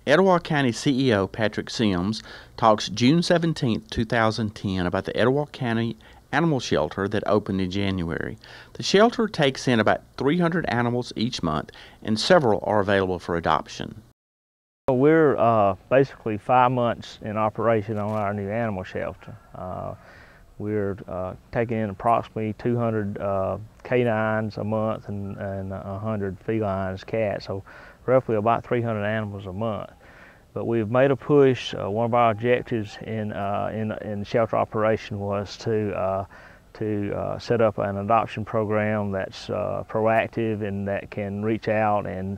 Etowah County CEO Patrick Sims talks June 17, 2010 about the Etowah County Animal Shelter that opened in January. The shelter takes in about 300 animals each month, and several are available for adoption. We're basically 5 months in operation on our new animal shelter. We're taking in approximately 200 canines a month and 100 felines, cats, so roughly about 300 animals a month. But we've made a push. One of our objectives in shelter operation was to set up an adoption program that's proactive and that can reach out and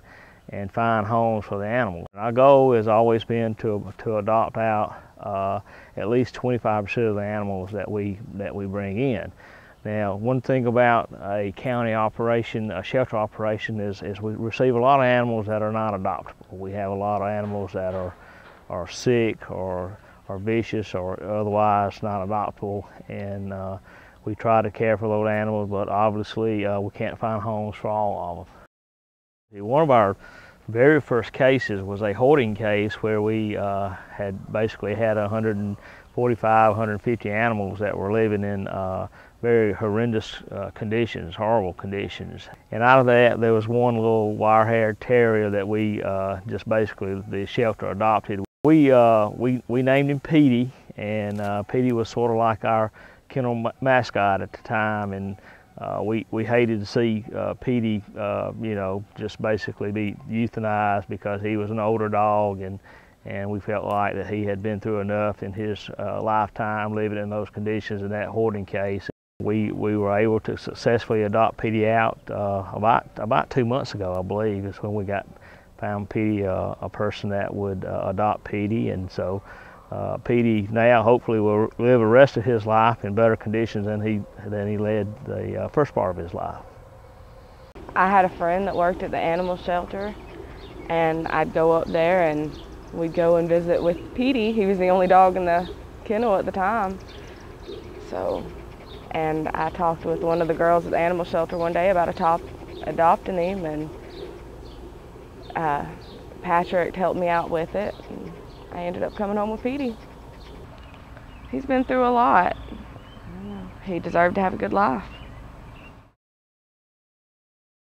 find homes for the animals. Our goal has always been to adopt out at least 25% of the animals that we bring in. Now, one thing about a county operation, a shelter operation, is we receive a lot of animals that are not adoptable. We have a lot of animals that are sick or vicious or otherwise not adoptable, and we try to care for those animals, but obviously we can't find homes for all of them. One of our very first cases was a hoarding case where we had basically had 145, 150 animals that were living in very horrendous conditions, horrible conditions. And out of that, there was one little wire-haired terrier that we just basically, the shelter adopted. We named him Petey, and Petey was sort of like our kennel mascot at the time, and we hated to see Petey, just basically be euthanized because he was an older dog, and we felt like that he had been through enough in his lifetime living in those conditions in that hoarding case. We were able to successfully adopt Petey out about 2 months ago, I believe, is when we found Petey a person that would adopt Petey, and so Petey now hopefully will live the rest of his life in better conditions than he led the first part of his life. I had a friend that worked at the animal shelter, and I'd go up there and we'd go and visit with Petey. He was the only dog in the kennel at the time. And I talked with one of the girls at the animal shelter one day about adopting him, and Patrick helped me out with it. And I ended up coming home with Petey. He's been through a lot. He deserved to have a good life.